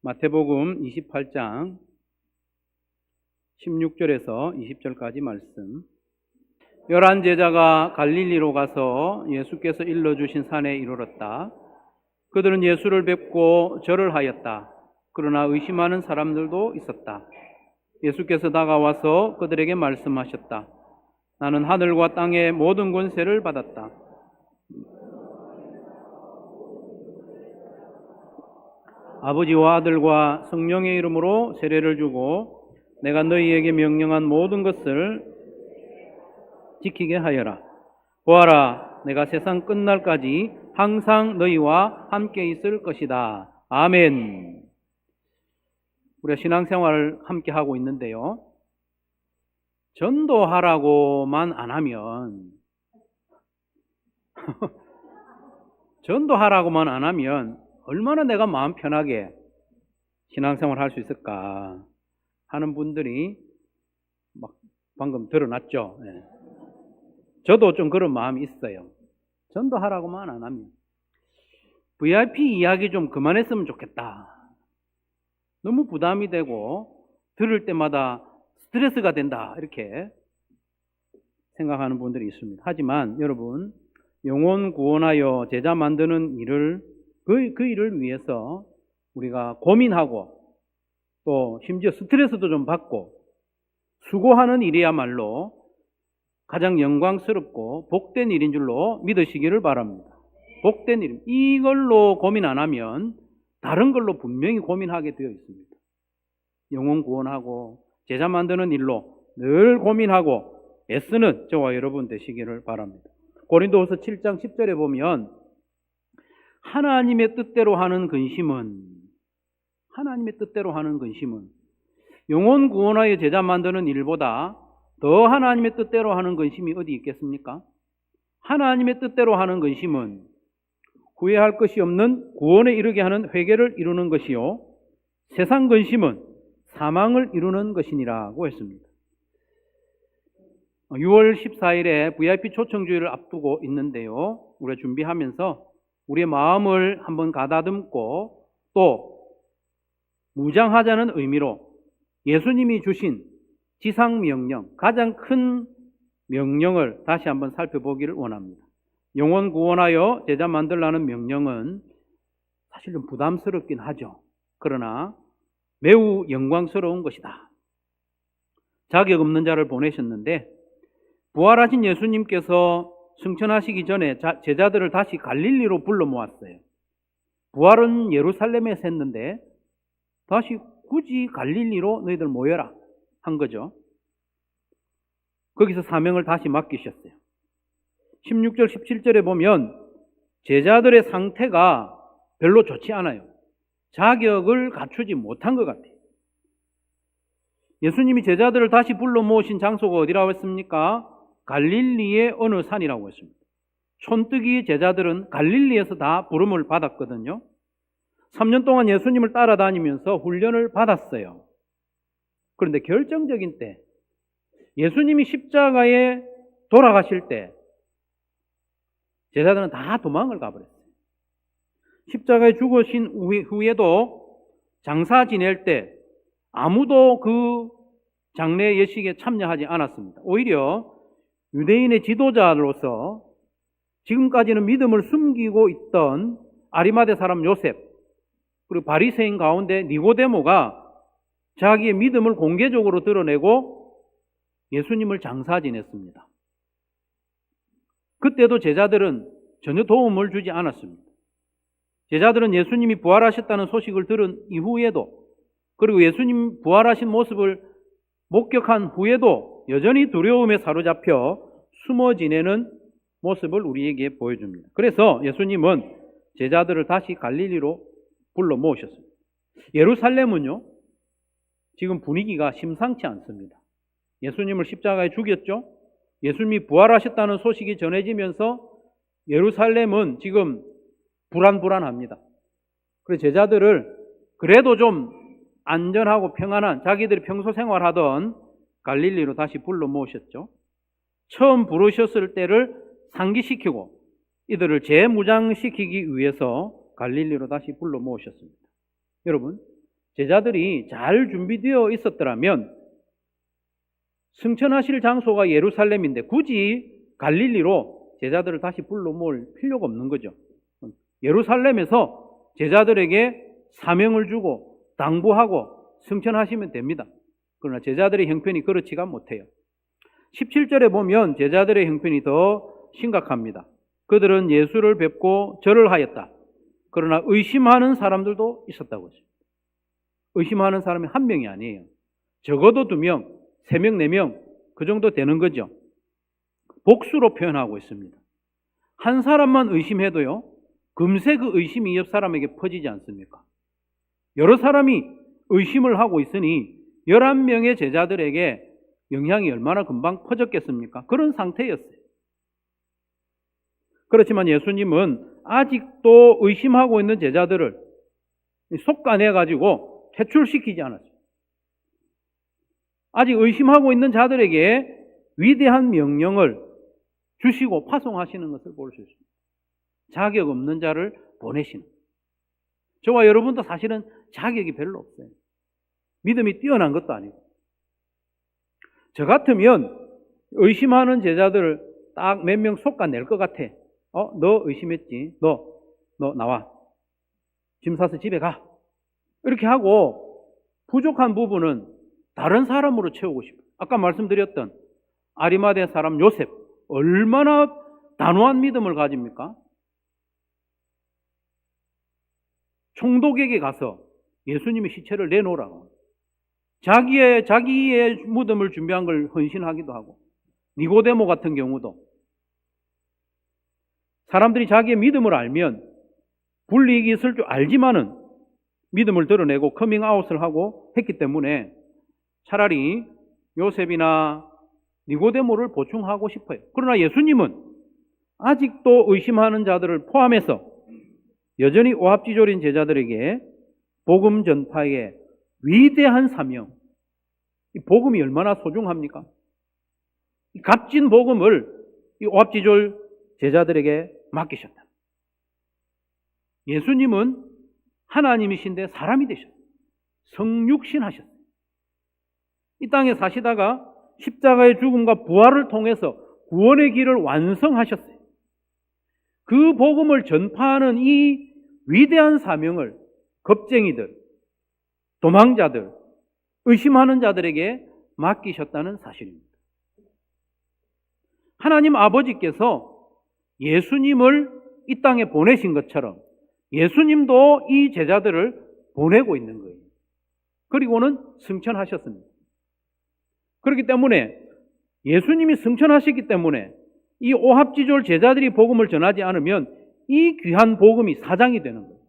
마태복음 28장 16절에서 20절까지 말씀. 11 제자가 갈릴리로 가서 예수께서 일러주신 산에 이르렀다. 그들은 예수를 뵙고 절을 하였다. 그러나 의심하는 사람들도 있었다. 예수께서 다가와서 그들에게 말씀하셨다. 나는 하늘과 땅의 모든 권세를 받았다. 아버지와 아들과 성령의 이름으로 세례를 주고 내가 너희에게 명령한 모든 것을 지키게 하여라. 보아라, 내가 세상 끝날까지 항상 너희와 함께 있을 것이다. 아멘. 우리가 신앙생활을 함께 하고 있는데요. 전도하라고만 안 하면 전도하라고만 안 하면 얼마나 내가 마음 편하게 신앙생활 할 수 있을까 하는 분들이 막 방금 드러났죠. 네. 저도 좀 그런 마음이 있어요. 전도하라고만 안 하면 VIP 이야기 좀 그만했으면 좋겠다. 너무 부담이 되고 들을 때마다 스트레스가 된다 이렇게 생각하는 분들이 있습니다. 하지만 여러분, 영혼 구원하여 제자 만드는 일을 그 일을 위해서 우리가 고민하고 또 심지어 스트레스도 좀 받고 수고하는 일이야말로 가장 영광스럽고 복된 일인 줄로 믿으시기를 바랍니다. 복된 일. 이걸로 고민 안 하면 다른 걸로 분명히 고민하게 되어 있습니다. 영혼 구원하고 제자 만드는 일로 늘 고민하고 애쓰는 저와 여러분 되시기를 바랍니다. 고린도후서 7장 10절에 보면 하나님의 뜻대로 하는 근심은 영혼 구원하여 제자 만드는 일보다 더 하나님의 뜻대로 하는 근심이 어디 있겠습니까? 하나님의 뜻대로 하는 근심은 후회할 것이 없는 구원에 이르게 하는 회개를 이루는 것이요, 세상 근심은 사망을 이루는 것이니라고 했습니다. 6월 14일에 VIP 초청주의를 앞두고 있는데요. 우리가 준비하면서 우리의 마음을 한번 가다듬고 또 무장하자는 의미로 예수님이 주신 지상명령, 가장 큰 명령을 다시 한번 살펴보기를 원합니다. 영혼 구원하여 제자 만들라는 명령은 사실 좀 부담스럽긴 하죠. 그러나 매우 영광스러운 것이다. 자격 없는 자를 보내셨는데 부활하신 예수님께서 승천하시기 전에 제자들을 다시 갈릴리로 불러 모았어요. 부활은 예루살렘에서 했는데 다시 굳이 갈릴리로 너희들 모여라 한 거죠. 거기서 사명을 다시 맡기셨어요. 16절 17절에 보면 제자들의 상태가 별로 좋지 않아요. 자격을 갖추지 못한 것 같아요. 예수님이 제자들을 다시 불러 모으신 장소가 어디라고 했습니까? 갈릴리의 어느 산이라고 했습니다. 촌뜨기 제자들은 갈릴리에서 다 부름을 받았거든요. 3년 동안 예수님을 따라다니면서 훈련을 받았어요. 그런데 결정적인 때, 예수님이 십자가에 돌아가실 때 제자들은 다 도망을 가버렸어요. 십자가에 죽으신 후에도 장사 지낼 때 아무도 그 장례 예식에 참여하지 않았습니다. 오히려 유대인의 지도자로서 지금까지는 믿음을 숨기고 있던 아리마대 사람 요셉, 그리고 바리새인 가운데 니고데모가 자기의 믿음을 공개적으로 드러내고 예수님을 장사 지냈습니다. 그때도 제자들은 전혀 도움을 주지 않았습니다. 제자들은 예수님이 부활하셨다는 소식을 들은 이후에도, 그리고 예수님 부활하신 모습을 목격한 후에도 여전히 두려움에 사로잡혀 숨어 지내는 모습을 우리에게 보여줍니다. 그래서 예수님은 제자들을 다시 갈릴리로 불러 모으셨습니다. 예루살렘은요, 지금 분위기가 심상치 않습니다. 예수님을 십자가에 죽였죠. 예수님이 부활하셨다는 소식이 전해지면서 예루살렘은 지금 불안합니다. 그래서 제자들을 그래도 좀 안전하고 평안한 자기들이 평소 생활하던 갈릴리로 다시 불러 모으셨죠. 처음 부르셨을 때를 상기시키고 이들을 재무장시키기 위해서 갈릴리로 다시 불러 모으셨습니다. 여러분, 제자들이 잘 준비되어 있었더라면 승천하실 장소가 예루살렘인데 굳이 갈릴리로 제자들을 다시 불러 모을 필요가 없는 거죠. 예루살렘에서 제자들에게 사명을 주고 당부하고 승천하시면 됩니다. 그러나 제자들의 형편이 그렇지가 못해요. 17절에 보면 제자들의 형편이 더 심각합니다. 그들은 예수를 뵙고 절을 하였다. 그러나 의심하는 사람들도 있었다고 했습니다. 의심하는 사람이 한 명이 아니에요. 적어도 2명, 3명, 4명 그 정도 되는 거죠. 복수로 표현하고 있습니다. 한 사람만 의심해도요, 금세 그 의심이 옆 사람에게 퍼지지 않습니까? 여러 사람이 의심을 하고 있으니 11명의 제자들에게 영향이 얼마나 금방 퍼졌겠습니까? 그런 상태였어요. 그렇지만 예수님은 아직도 의심하고 있는 제자들을 속아내가지고 퇴출시키지 않았어요. 아직 의심하고 있는 자들에게 위대한 명령을 주시고 파송하시는 것을 볼 수 있습니다. 자격 없는 자를 보내시는. 저와 여러분도 사실은 자격이 별로 없어요. 믿음이 뛰어난 것도 아니고. 저 같으면 의심하는 제자들을 딱 몇 명 솎아낼 것 같아. 너 의심했지? 너 나와. 짐 싸서 집에 가. 이렇게 하고 부족한 부분은 다른 사람으로 채우고 싶어요. 아까 말씀드렸던 아리마대 사람 요셉, 얼마나 단호한 믿음을 가집니까? 총독에게 가서 예수님의 시체를 내놓으라고. 자기의 무덤을 준비한 걸 헌신하기도 하고, 니고데모 같은 경우도 사람들이 자기의 믿음을 알면 불이익이 있을 줄 알지만은 믿음을 드러내고 커밍아웃을 하고 했기 때문에 차라리 요셉이나 니고데모를 보충하고 싶어요. 그러나 예수님은 아직도 의심하는 자들을 포함해서 여전히 오합지졸인 제자들에게 복음 전파의 위대한 사명, 이 복음이 얼마나 소중합니까? 이 값진 복음을 이 오합지졸 제자들에게 맡기셨다. 예수님은 하나님이신데 사람이 되셨어요. 성육신 하셨어요. 이 땅에 사시다가 십자가의 죽음과 부활을 통해서 구원의 길을 완성하셨어요. 그 복음을 전파하는 이 위대한 사명을 겁쟁이들, 도망자들, 의심하는 자들에게 맡기셨다는 사실입니다. 하나님 아버지께서 예수님을 이 땅에 보내신 것처럼 예수님도 이 제자들을 보내고 있는 거예요. 그리고는 승천하셨습니다. 그렇기 때문에 예수님이 승천하셨기 때문에 이 오합지졸 제자들이 복음을 전하지 않으면 이 귀한 복음이 사장이 되는 거예요.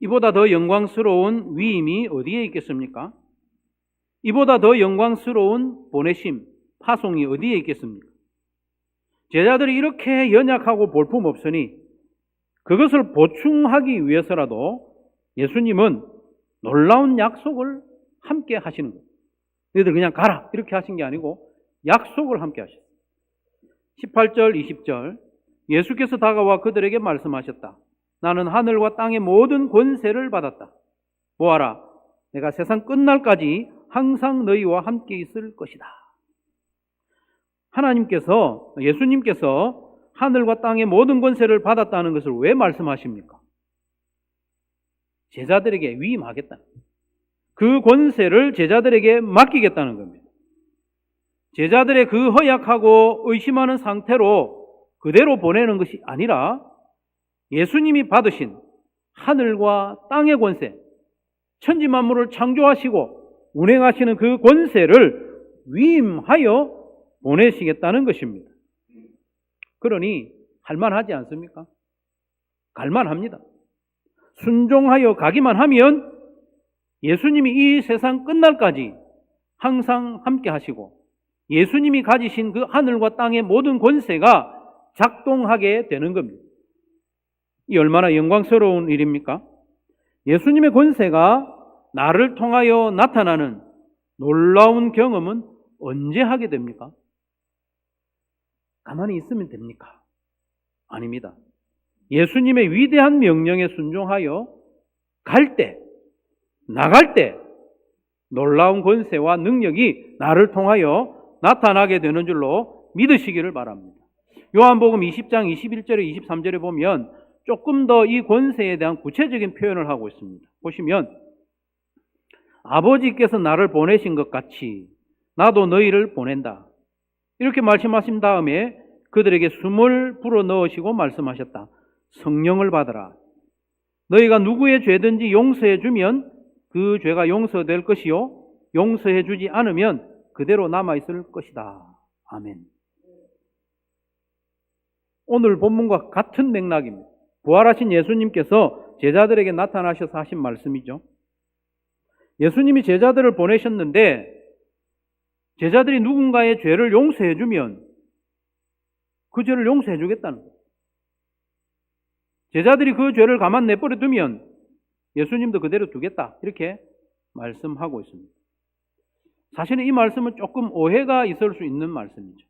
이보다 더 영광스러운 위임이 어디에 있겠습니까? 이보다 더 영광스러운 보내심, 파송이 어디에 있겠습니까? 제자들이 이렇게 연약하고 볼품없으니 그것을 보충하기 위해서라도 예수님은 놀라운 약속을 함께 하시는 거예요. 너희들 그냥 가라 이렇게 하신 게 아니고 약속을 함께 하셨어요. 18절, 20절 예수께서 다가와 그들에게 말씀하셨다. 나는 하늘과 땅의 모든 권세를 받았다. 보아라, 내가 세상 끝날까지 항상 너희와 함께 있을 것이다. 하나님께서, 예수님께서 하늘과 땅의 모든 권세를 받았다는 것을 왜 말씀하십니까? 제자들에게 위임하겠다. 그 권세를 제자들에게 맡기겠다는 겁니다. 제자들의 그 허약하고 의심하는 상태로 그대로 보내는 것이 아니라 예수님이 받으신 하늘과 땅의 권세, 천지만물을 창조하시고 운행하시는 그 권세를 위임하여 보내시겠다는 것입니다. 그러니 할만하지 않습니까? 갈만합니다. 순종하여 가기만 하면 예수님이 이 세상 끝날까지 항상 함께 하시고 예수님이 가지신 그 하늘과 땅의 모든 권세가 작동하게 되는 겁니다. 이 얼마나 영광스러운 일입니까? 예수님의 권세가 나를 통하여 나타나는 놀라운 경험은 언제 하게 됩니까? 가만히 있으면 됩니까? 아닙니다. 예수님의 위대한 명령에 순종하여 갈 때, 나갈 때 놀라운 권세와 능력이 나를 통하여 나타나게 되는 줄로 믿으시기를 바랍니다. 요한복음 20장 21절에 23절에 보면 조금 더 이 권세에 대한 구체적인 표현을 하고 있습니다. 보시면 아버지께서 나를 보내신 것 같이 나도 너희를 보낸다. 이렇게 말씀하신 다음에 그들에게 숨을 불어넣으시고 말씀하셨다. 성령을 받으라. 너희가 누구의 죄든지 용서해 주면 그 죄가 용서될 것이요 용서해 주지 않으면 그대로 남아있을 것이다. 아멘. 오늘 본문과 같은 맥락입니다. 부활하신 예수님께서 제자들에게 나타나셔서 하신 말씀이죠. 예수님이 제자들을 보내셨는데 제자들이 누군가의 죄를 용서해 주면 그 죄를 용서해 주겠다는 거예요. 제자들이 그 죄를 가만 내버려 두면 예수님도 그대로 두겠다. 이렇게 말씀하고 있습니다. 사실은 이 말씀은 조금 오해가 있을 수 있는 말씀이죠.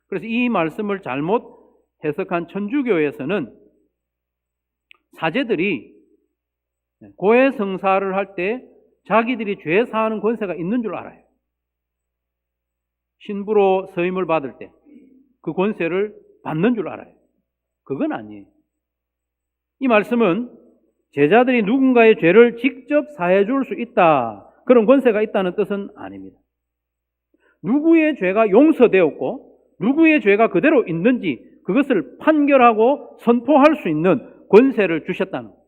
그래서 이 말씀을 잘못 해석한 천주교에서는 사제들이 고해성사를 할 때 자기들이 죄 사하는 권세가 있는 줄 알아요. 신부로 서임을 받을 때 그 권세를 받는 줄 알아요. 그건 아니에요. 이 말씀은 제자들이 누군가의 죄를 직접 사해 줄 수 있다. 그런 권세가 있다는 뜻은 아닙니다. 누구의 죄가 용서되었고 누구의 죄가 그대로 있는지 그것을 판결하고 선포할 수 있는 권세를 주셨다는 거예요.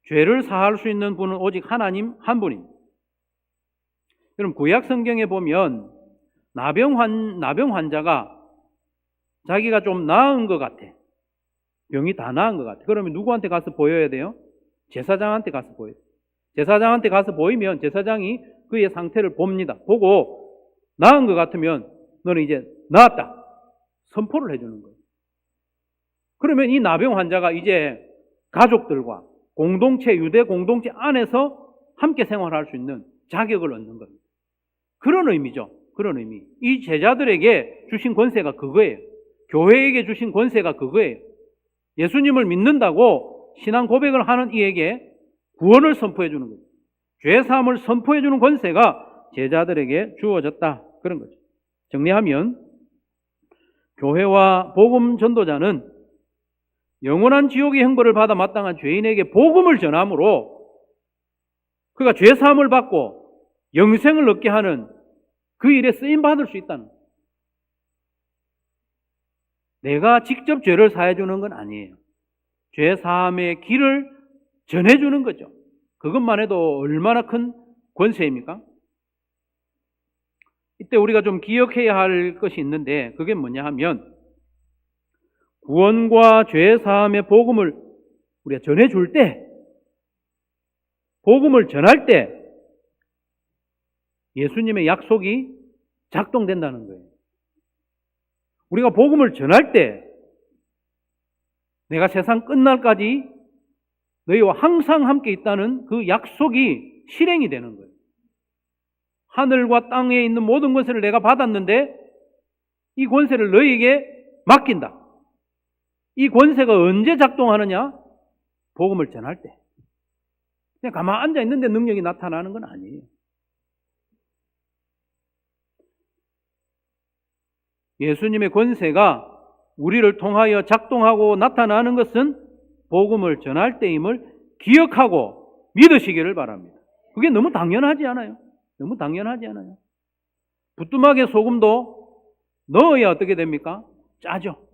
죄를 사할 수 있는 분은 오직 하나님 한 분입니다. 그럼 구약 성경에 보면 나병 환자가 자기가 좀 나은 것 같아. 병이 다 나은 것 같아. 그러면 누구한테 가서 보여야 돼요? 제사장한테 가서 보여야 돼요. 제사장한테 가서 보이면 제사장이 그의 상태를 봅니다. 보고 나은 것 같으면 너는 이제 나았다. 선포를 해주는 거예요. 그러면 이 나병 환자가 이제 가족들과 공동체, 유대 공동체 안에서 함께 생활할 수 있는 자격을 얻는 겁니다. 그런 의미죠. 그런 의미. 이 제자들에게 주신 권세가 그거예요. 교회에게 주신 권세가 그거예요. 예수님을 믿는다고 신앙 고백을 하는 이에게 구원을 선포해 주는 거죠. 죄사함을 선포해 주는 권세가 제자들에게 주어졌다. 그런 거죠. 정리하면 교회와 복음 전도자는 영원한 지옥의 형벌을 받아 마땅한 죄인에게 복음을 전함으로 그가 죄사함을 받고 영생을 얻게 하는 그 일에 쓰임받을 수 있다는 거예요. 내가 직접 죄를 사해 주는 건 아니에요. 죄사함의 길을 전해주는 거죠. 그것만 해도 얼마나 큰 권세입니까? 이때 우리가 좀 기억해야 할 것이 있는데 그게 뭐냐 하면 구원과 죄사함의 복음을 우리가 전해줄 때 복음을 전할 때 예수님의 약속이 작동된다는 거예요. 우리가 복음을 전할 때 내가 세상 끝날까지 너희와 항상 함께 있다는 그 약속이 실행이 되는 거예요. 하늘과 땅에 있는 모든 권세를 내가 받았는데 이 권세를 너희에게 맡긴다. 이 권세가 언제 작동하느냐? 복음을 전할 때. 그냥 가만 앉아 있는데 능력이 나타나는 건 아니에요. 예수님의 권세가 우리를 통하여 작동하고 나타나는 것은 복음을 전할 때임을 기억하고 믿으시기를 바랍니다. 그게 너무 당연하지 않아요? 너무 당연하지 않아요? 부뚜막에 소금도 넣어야 어떻게 됩니까? 짜죠.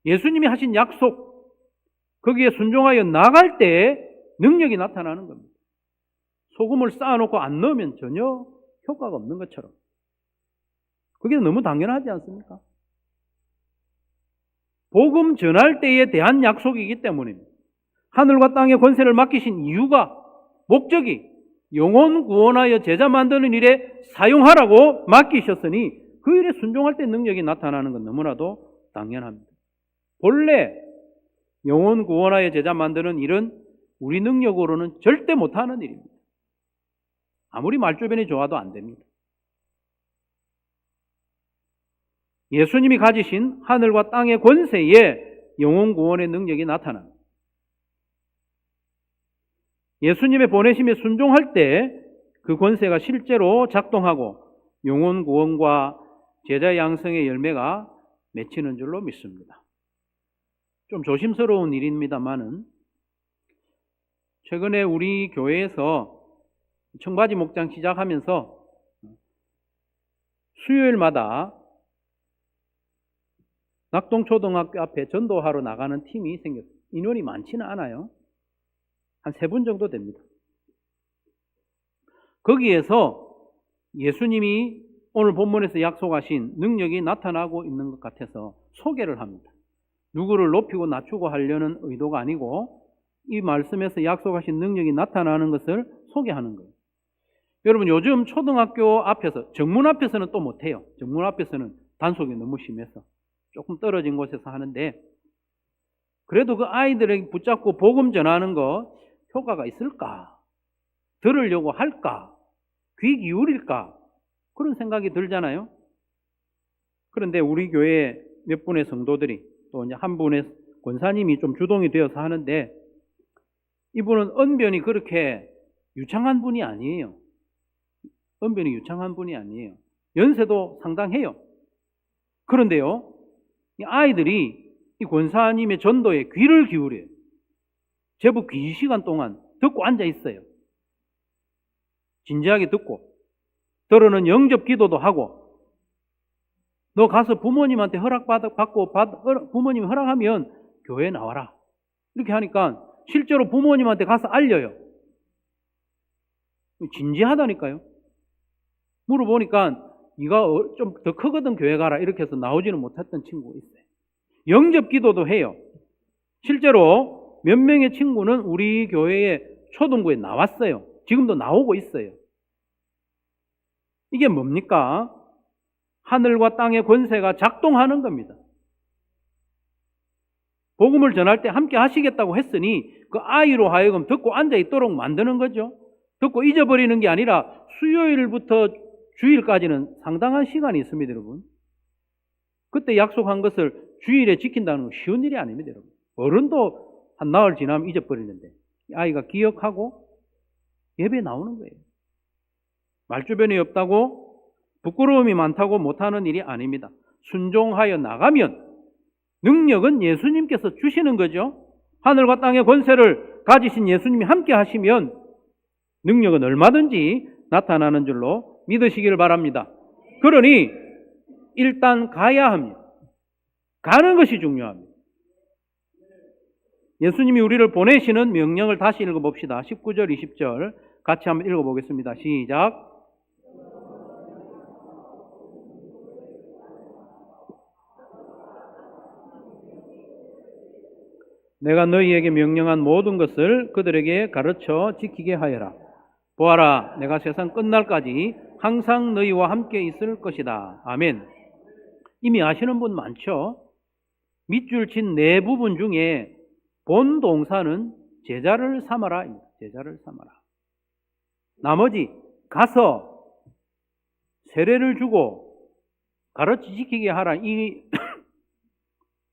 예수님이 하신 약속, 거기에 순종하여 나갈 때 능력이 나타나는 겁니다. 소금을 쌓아놓고 안 넣으면 전혀 효과가 없는 것처럼. 그게 너무 당연하지 않습니까? 복음 전할 때에 대한 약속이기 때문입니다. 하늘과 땅의 권세를 맡기신 이유가, 목적이 영혼 구원하여 제자 만드는 일에 사용하라고 맡기셨으니 그 일에 순종할 때 능력이 나타나는 건 너무나도 당연합니다. 본래 영혼 구원하여 제자 만드는 일은 우리 능력으로는 절대 못하는 일입니다. 아무리 말주변이 좋아도 안 됩니다. 예수님이 가지신 하늘과 땅의 권세에 영혼 구원의 능력이 나타납니다. 예수님의 보내심에 순종할 때 그 권세가 실제로 작동하고 영혼 구원과 제자 양성의 열매가 맺히는 줄로 믿습니다. 좀 조심스러운 일입니다만은 최근에 우리 교회에서 청바지 목장 시작하면서 수요일마다 낙동초등학교 앞에 전도하러 나가는 팀이 생겼어요. 인원이 많지는 않아요. 한 3분 정도 됩니다. 거기에서 예수님이 오늘 본문에서 약속하신 능력이 나타나고 있는 것 같아서 소개를 합니다. 누구를 높이고 낮추고 하려는 의도가 아니고 이 말씀에서 약속하신 능력이 나타나는 것을 소개하는 거예요. 여러분, 요즘 초등학교 앞에서, 정문 앞에서는 또 못해요. 정문 앞에서는 단속이 너무 심해서 조금 떨어진 곳에서 하는데, 그래도 그 아이들에게 붙잡고 복음 전하는 거 효과가 있을까? 들으려고 할까? 귀 기울일까? 그런 생각이 들잖아요. 그런데 우리 교회 몇 분의 성도들이, 또 이제 한 분의 권사님이 좀 주동이 되어서 하는데, 이분은 언변이 그렇게 유창한 분이 아니에요. 언변이 유창한 분이 아니에요. 연세도 상당해요. 그런데요, 이 아이들이 이 권사님의 전도에 귀를 기울여요. 제법 긴 시간 동안 듣고 앉아 있어요. 진지하게 듣고, 들어는 영접 기도도 하고, 너 가서 부모님한테 허락받고 부모님 허락하면 교회 나와라. 이렇게 하니까 실제로 부모님한테 가서 알려요. 진지하다니까요. 물어보니까 네가 좀 더 크거든 교회 가라 이렇게 해서 나오지는 못했던 친구가 있어요. 영접 기도도 해요. 실제로 몇 명의 친구는 우리 교회의 초등부에 나왔어요. 지금도 나오고 있어요. 이게 뭡니까? 하늘과 땅의 권세가 작동하는 겁니다. 복음을 전할 때 함께 하시겠다고 했으니 그 아이로 하여금 듣고 앉아 있도록 만드는 거죠. 듣고 잊어버리는 게 아니라 수요일부터 주일까지는 상당한 시간이 있습니다, 여러분. 그때 약속한 것을 주일에 지킨다는 건 쉬운 일이 아닙니다, 여러분. 어른도 한 나흘 지나면 잊어버리는데 아이가 기억하고 예배에 나오는 거예요. 말주변이 없다고 부끄러움이 많다고 못하는 일이 아닙니다. 순종하여 나가면 능력은 예수님께서 주시는 거죠. 하늘과 땅의 권세를 가지신 예수님이 함께 하시면 능력은 얼마든지 나타나는 줄로 믿으시길 바랍니다. 그러니 일단 가야 합니다. 가는 것이 중요합니다. 예수님이 우리를 보내시는 명령을 다시 읽어봅시다. 19절, 20절 같이 한번 읽어보겠습니다. 시작. 내가 너희에게 명령한 모든 것을 그들에게 가르쳐 지키게 하여라. 보아라, 내가 세상 끝날까지 항상 너희와 함께 있을 것이다. 아멘. 이미 아시는 분 많죠? 밑줄 친 네 부분 중에 본 동사는 제자를 삼아라. 제자를 삼아라. 나머지 가서 세례를 주고 가르쳐 지키게 하라.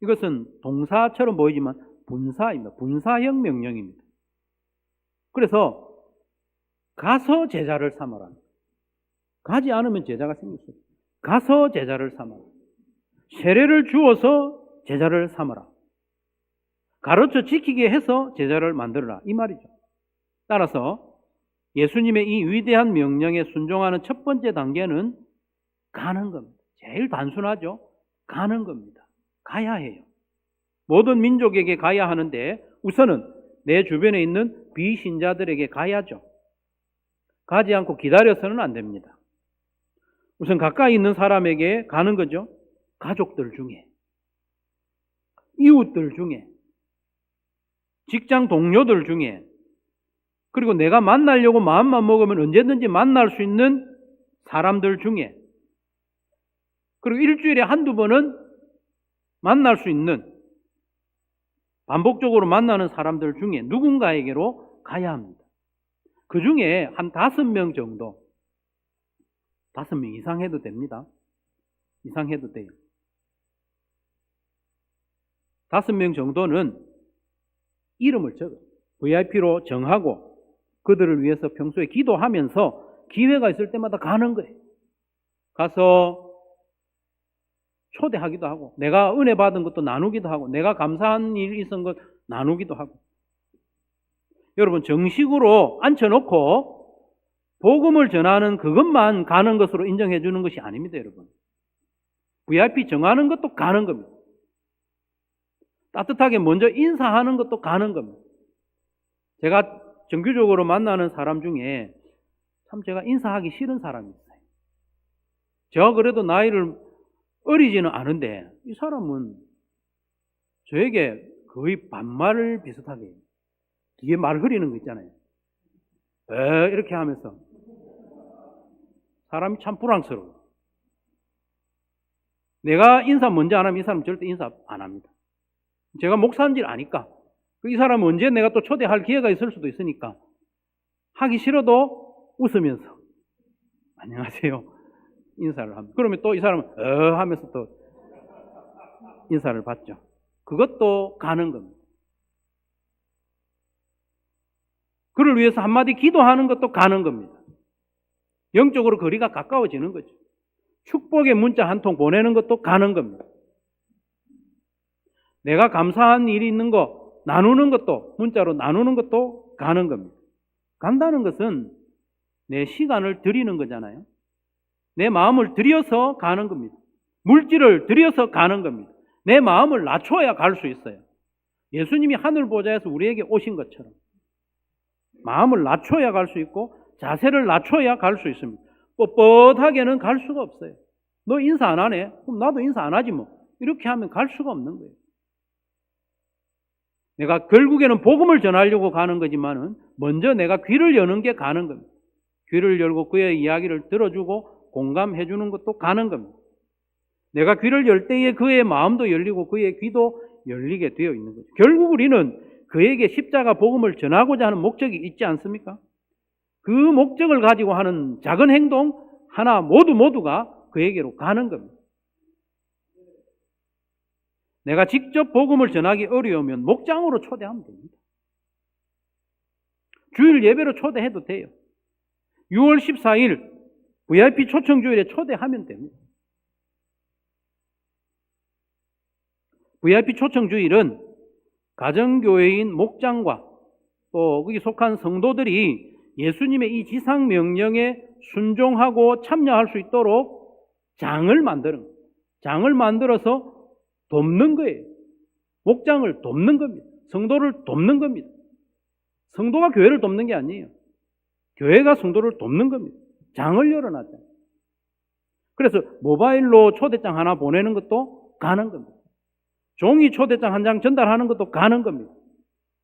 이것은 동사처럼 보이지만 분사입니다. 분사형 명령입니다. 그래서 가서 제자를 삼아라. 가지 않으면 제자가 생길 수 없어요. 가서 제자를 삼아라. 세례를 주어서 제자를 삼아라. 가르쳐 지키게 해서 제자를 만들어라. 이 말이죠. 따라서 예수님의 이 위대한 명령에 순종하는 첫 번째 단계는 가는 겁니다. 제일 단순하죠. 가는 겁니다. 가야 해요. 모든 민족에게 가야 하는데 우선은 내 주변에 있는 비신자들에게 가야죠. 가지 않고 기다려서는 안 됩니다. 우선 가까이 있는 사람에게 가는 거죠. 가족들 중에, 이웃들 중에, 직장 동료들 중에, 그리고 내가 만나려고 마음만 먹으면 언제든지 만날 수 있는 사람들 중에, 그리고 일주일에 한두 번은 만날 수 있는, 반복적으로 만나는 사람들 중에 누군가에게로 가야 합니다. 그 중에 한 5명 정도, 5명 이상 해도 됩니다. 이상 해도 돼요. 5명 정도는 이름을 적어 VIP로 정하고 그들을 위해서 평소에 기도하면서 기회가 있을 때마다 가는 거예요. 가서 초대하기도 하고 내가 은혜 받은 것도 나누기도 하고 내가 감사한 일이 있은 것 나누기도 하고. 여러분, 정식으로 앉혀놓고 복음을 전하는 그것만 가는 것으로 인정해 주는 것이 아닙니다. 여러분, VIP 정하는 것도 가는 겁니다. 따뜻하게 먼저 인사하는 것도 가는 겁니다. 제가 정규적으로 만나는 사람 중에 참 제가 인사하기 싫은 사람이 있어요. 제가 그래도 나이를 어리지는 않은데 이 사람은 저에게 거의 반말 비슷하게 해요. 뒤에 말 흐리는 거 있잖아요. 이렇게 하면서 사람이 참 불황스러워. 내가 인사 먼저 안 하면 이 사람 절대 인사 안 합니다. 제가 목사인 줄 아니까 이 사람은 언제 내가 또 초대할 기회가 있을 수도 있으니까 하기 싫어도 웃으면서 안녕하세요 인사를 합니다. 그러면 또 이 사람은 하면서 또 인사를 받죠. 그것도 가는 겁니다. 그를 위해서 한마디 기도하는 것도 가는 겁니다. 영적으로 거리가 가까워지는 거죠. 축복의 문자 한 통 보내는 것도 가는 겁니다. 내가 감사한 일이 있는 거 나누는 것도, 문자로 나누는 것도 가는 겁니다. 간다는 것은 내 시간을 드리는 거잖아요. 내 마음을 들여서 가는 겁니다. 물질을 들여서 가는 겁니다. 내 마음을 낮춰야 갈 수 있어요. 예수님이 하늘 보좌에서 우리에게 오신 것처럼 마음을 낮춰야 갈 수 있고 자세를 낮춰야 갈 수 있습니다. 뻣뻣하게는 갈 수가 없어요. 너 인사 안 하네? 그럼 나도 인사 안 하지 뭐. 이렇게 하면 갈 수가 없는 거예요. 내가 결국에는 복음을 전하려고 가는 거지만은 먼저 내가 귀를 여는 게 가는 겁니다. 귀를 열고 그의 이야기를 들어주고 공감해 주는 것도 가는 겁니다. 내가 귀를 열 때에 그의 마음도 열리고 그의 귀도 열리게 되어 있는 거죠. 결국 우리는 그에게 십자가 복음을 전하고자 하는 목적이 있지 않습니까? 그 목적을 가지고 하는 작은 행동 하나 모두가 그에게로 가는 겁니다. 내가 직접 복음을 전하기 어려우면 목장으로 초대하면 됩니다. 주일 예배로 초대해도 돼요. 6월 14일 VIP 초청주일에 초대하면 됩니다. VIP 초청주일은 가정교회인 목장과 또 거기 속한 성도들이 예수님의 이 지상명령에 순종하고 참여할 수 있도록 장을 만들어서 돕는 거예요. 목장을 돕는 겁니다. 성도를 돕는 겁니다. 성도가 교회를 돕는 게 아니에요. 교회가 성도를 돕는 겁니다. 장을 열어놨잖아요. 그래서 모바일로 초대장 하나 보내는 것도 가는 겁니다. 종이 초대장 한 장 전달하는 것도 가는 겁니다.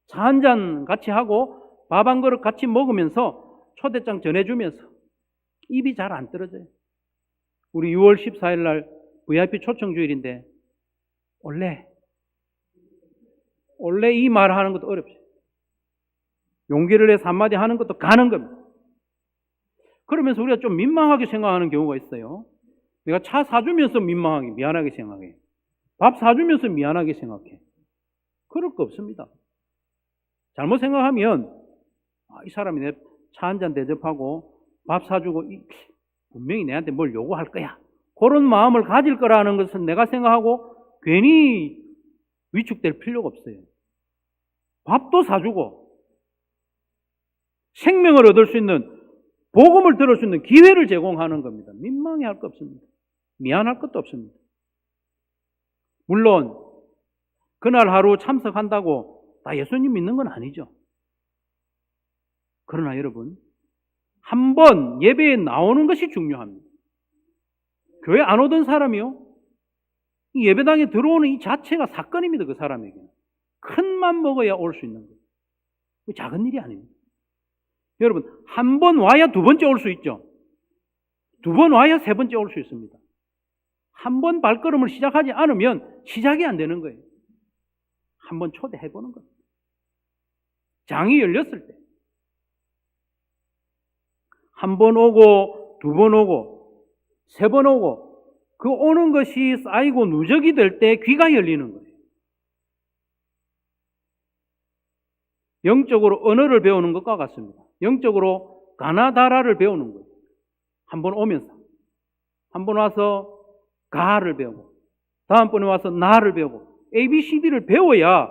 차 한 잔 같이 하고 밥 한 그릇 같이 먹으면서 초대장 전해주면서 입이 잘 안 떨어져요. 우리 6월 14일 날 VIP 초청주일인데 원래 이 말 하는 것도 어렵죠. 용기를 내서 한마디 하는 것도 가는 겁니다. 그러면서 우리가 좀 민망하게 생각하는 경우가 있어요. 내가 차 사주면서 미안하게 생각해. 밥 사주면서 미안하게 생각해. 그럴 거 없습니다. 잘못 생각하면 이 사람이 내 차 한 잔 대접하고 밥 사주고 분명히 내한테 뭘 요구할 거야. 그런 마음을 가질 거라는 것은 내가 생각하고 괜히 위축될 필요가 없어요. 밥도 사주고 생명을 얻을 수 있는 복음을 들을 수 있는 기회를 제공하는 겁니다. 민망해할 거 없습니다. 미안할 것도 없습니다. 물론 그날 하루 참석한다고 다 예수님 믿는 건 아니죠. 그러나 여러분, 한번 예배에 나오는 것이 중요합니다. 교회 안 오던 사람이요, 이 예배당에 들어오는 이 자체가 사건입니다. 그 사람에게는 큰 맘 먹어야 올 수 있는 거예요. 작은 일이 아닙니다. 여러분, 한 번 와야 두 번째 올 수 있죠. 두 번 와야 세 번째 올 수 있습니다. 한 번 발걸음을 시작하지 않으면 시작이 안 되는 거예요. 한 번 초대해보는 겁니다. 장이 열렸을 때 한 번 오고 두 번 오고 세 번 오고 그 오는 것이 쌓이고 누적이 될 때 귀가 열리는 거예요. 영적으로 언어를 배우는 것과 같습니다. 영적으로 가나다라를 배우는 거예요. 한번 오면서. 한번 와서 가를 배우고, 다음번에 와서 나를 배우고, ABCD를 배워야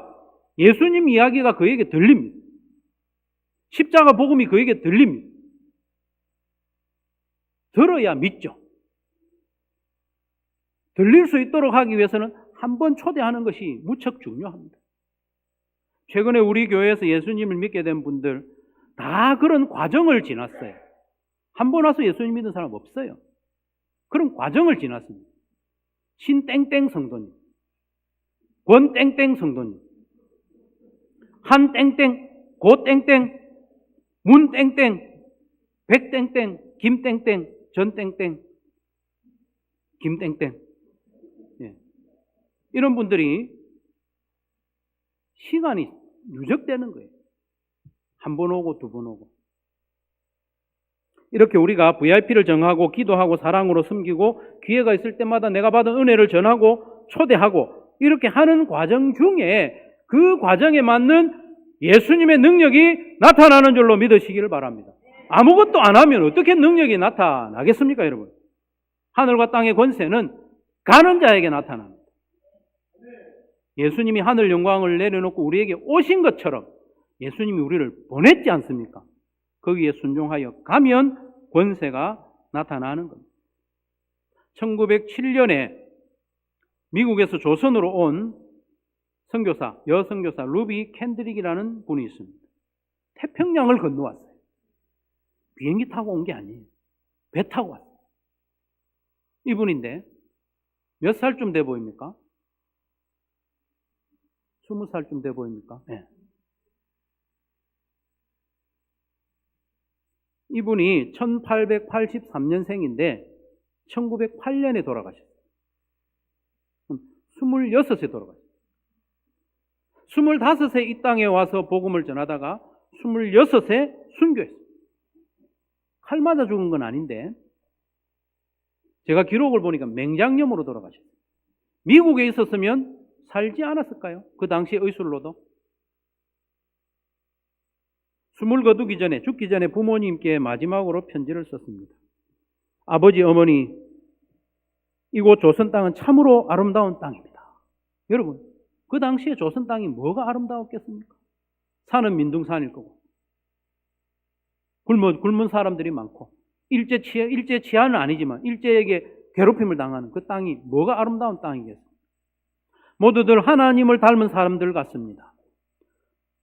예수님 이야기가 그에게 들립니다. 십자가 복음이 그에게 들립니다. 들어야 믿죠. 들릴 수 있도록 하기 위해서는 한번 초대하는 것이 무척 중요합니다. 최근에 우리 교회에서 예수님을 믿게 된 분들 다 그런 과정을 지났어요. 한 번 와서 예수님 믿는 사람 없어요. 그런 과정을 지났습니다. 신땡땡 성도님, 권땡땡 성도님, 한땡땡, 고땡땡, 문땡땡, 백땡땡, 김땡땡, 전땡땡, 김땡땡. 예. 이런 분들이 시간이 누적되는 거예요. 한 번 오고 두 번 오고. 이렇게 우리가 VIP를 정하고 기도하고 사랑으로 섬기고 기회가 있을 때마다 내가 받은 은혜를 전하고 초대하고 이렇게 하는 과정 중에 그 과정에 맞는 예수님의 능력이 나타나는 줄로 믿으시기를 바랍니다. 아무것도 안 하면 어떻게 능력이 나타나겠습니까, 여러분? 하늘과 땅의 권세는 가는 자에게 나타납니다. 예수님이 하늘 영광을 내려놓고 우리에게 오신 것처럼 예수님이 우리를 보냈지 않습니까? 거기에 순종하여 가면 권세가 나타나는 겁니다. 1907년에 미국에서 조선으로 온 선교사, 여선교사 루비 캔드릭이라는 분이 있습니다. 태평양을 건너왔어요. 비행기 타고 온 게 아니에요. 배 타고 왔어요. 이분인데 몇 살쯤 돼 보입니까? 20살쯤 돼 보입니까? 네. 이분이 1883년생인데 1908년에 돌아가셨어요. 26에 돌아가셨어요. 25세 이 땅에 와서 복음을 전하다가 26에 순교했어요. 칼 맞아 죽은 건 아닌데 제가 기록을 보니까 맹장염으로 돌아가셨어요. 미국에 있었으면 살지 않았을까요? 그 당시 의술로도. 숨을 거두기 전에, 죽기 전에 부모님께 마지막으로 편지를 썼습니다. 아버지, 어머니, 이곳 조선 땅은 참으로 아름다운 땅입니다. 여러분, 그 당시에 조선 땅이 뭐가 아름다웠겠습니까? 산은 민둥산일 거고, 굶은 사람들이 많고, 일제 치안은 아니지만, 일제에게 괴롭힘을 당하는 그 땅이 뭐가 아름다운 땅이겠습니까? 모두들 하나님을 닮은 사람들 같습니다.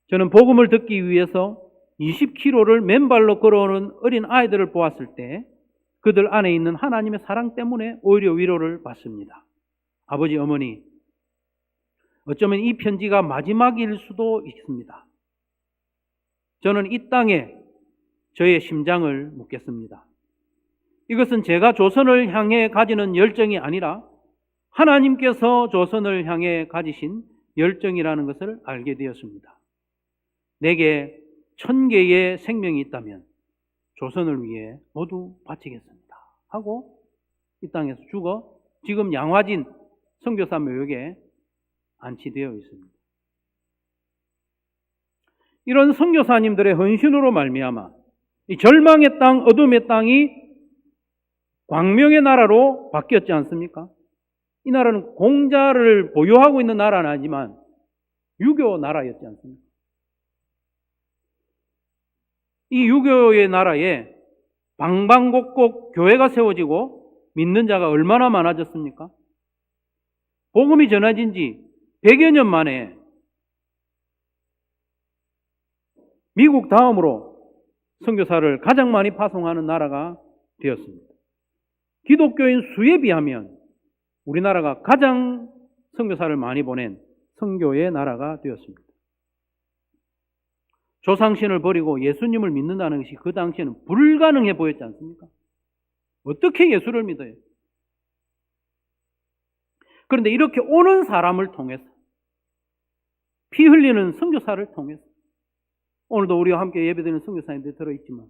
저는 복음을 듣기 위해서 20km를 맨발로 걸어오는 어린 아이들을 보았을 때 그들 안에 있는 하나님의 사랑 때문에 오히려 위로를 받습니다. 아버지, 어머니, 어쩌면 이 편지가 마지막일 수도 있습니다. 저는 이 땅에 저의 심장을 묻겠습니다. 이것은 제가 조선을 향해 가지는 열정이 아니라 하나님께서 조선을 향해 가지신 열정이라는 것을 알게 되었습니다. 내게 1000개의 생명이 있다면 조선을 위해 모두 바치겠습니다 하고 이 땅에서 죽어 지금 양화진 선교사 묘역에 안치되어 있습니다. 이런 선교사님들의 헌신으로 말미암아 이 절망의 땅, 어둠의 땅이 광명의 나라로 바뀌었지 않습니까? 이 나라는 공자를 보유하고 있는 나라는 아니지만 유교 나라였지 않습니까? 이 유교의 나라에 방방곡곡 교회가 세워지고 믿는 자가 얼마나 많아졌습니까? 복음이 전해진 지 100여 년 만에 미국 다음으로 선교사를 가장 많이 파송하는 나라가 되었습니다. 기독교인 수에 비하면 우리나라가 가장 선교사를 많이 보낸 선교의 나라가 되었습니다. 조상신을 버리고 예수님을 믿는다는 것이 그 당시에는 불가능해 보였지 않습니까? 어떻게 예수를 믿어요? 그런데 이렇게 오는 사람을 통해서 피 흘리는 선교사를 통해서 오늘도 우리와 함께 예배드리는 선교사님들이 들어있지만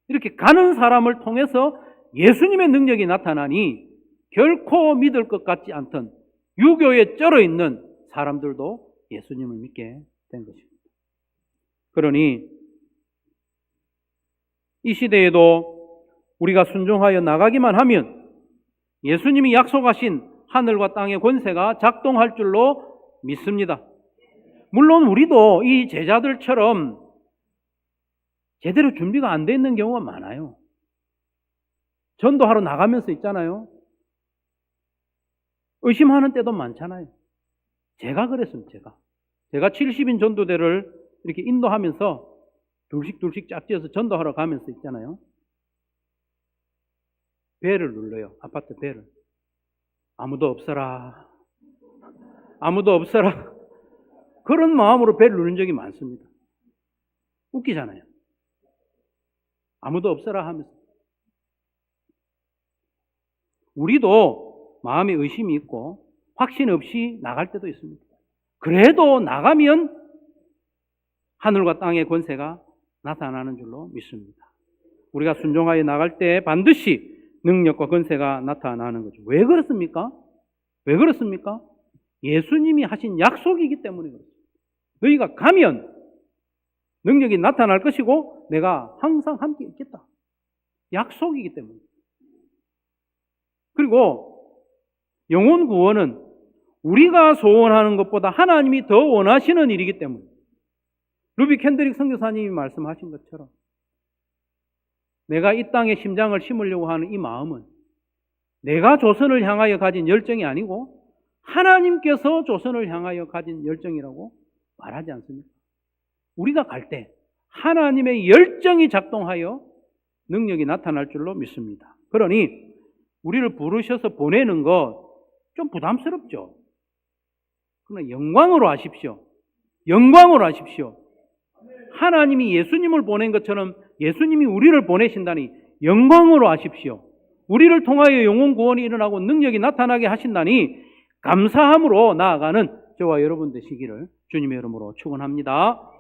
이렇게 가는 사람을 통해서 예수님의 능력이 나타나니 결코 믿을 것 같지 않던 유교에 쩔어 있는 사람들도 예수님을 믿게 된 것입니다. 그러니 이 시대에도 우리가 순종하여 나가기만 하면 예수님이 약속하신 하늘과 땅의 권세가 작동할 줄로 믿습니다. 물론 우리도 이 제자들처럼 제대로 준비가 안 돼 있는 경우가 많아요. 전도하러 나가면서 있잖아요. 의심하는 때도 많잖아요. 제가 그랬습니다. 제가 70인 전도대를 이렇게 인도하면서 둘씩 짝지어서 전도하러 가면서 있잖아요. 벨을 눌러요. 아파트 벨을. 아무도 없어라. 아무도 없어라. 그런 마음으로 벨을 누른 적이 많습니다. 웃기잖아요. 아무도 없어라 하면서. 우리도 마음에 의심이 있고 확신 없이 나갈 때도 있습니다. 그래도 나가면 하늘과 땅의 권세가 나타나는 줄로 믿습니다. 우리가 순종하여 나갈 때 반드시 능력과 권세가 나타나는 거죠. 왜 그렇습니까? 왜 그렇습니까? 예수님이 하신 약속이기 때문에 그렇습니다. 너희가 가면 능력이 나타날 것이고 내가 항상 함께 있겠다. 약속이기 때문에. 그리고 영혼 구원은 우리가 소원하는 것보다 하나님이 더 원하시는 일이기 때문에 루비 캔드릭 선교사님이 말씀하신 것처럼 내가 이 땅에 심장을 심으려고 하는 이 마음은 내가 조선을 향하여 가진 열정이 아니고 하나님께서 조선을 향하여 가진 열정이라고 말하지 않습니까? 우리가 갈 때 하나님의 열정이 작동하여 능력이 나타날 줄로 믿습니다. 그러니 우리를 부르셔서 보내는 것 좀 부담스럽죠. 그러나 영광으로 하십시오. 영광으로 하십시오. 하나님이 예수님을 보낸 것처럼 예수님이 우리를 보내신다니 영광으로 하십시오. 우리를 통하여 영혼 구원이 일어나고 능력이 나타나게 하신다니 감사함으로 나아가는 저와 여러분 되시기를 주님의 이름으로 축원합니다.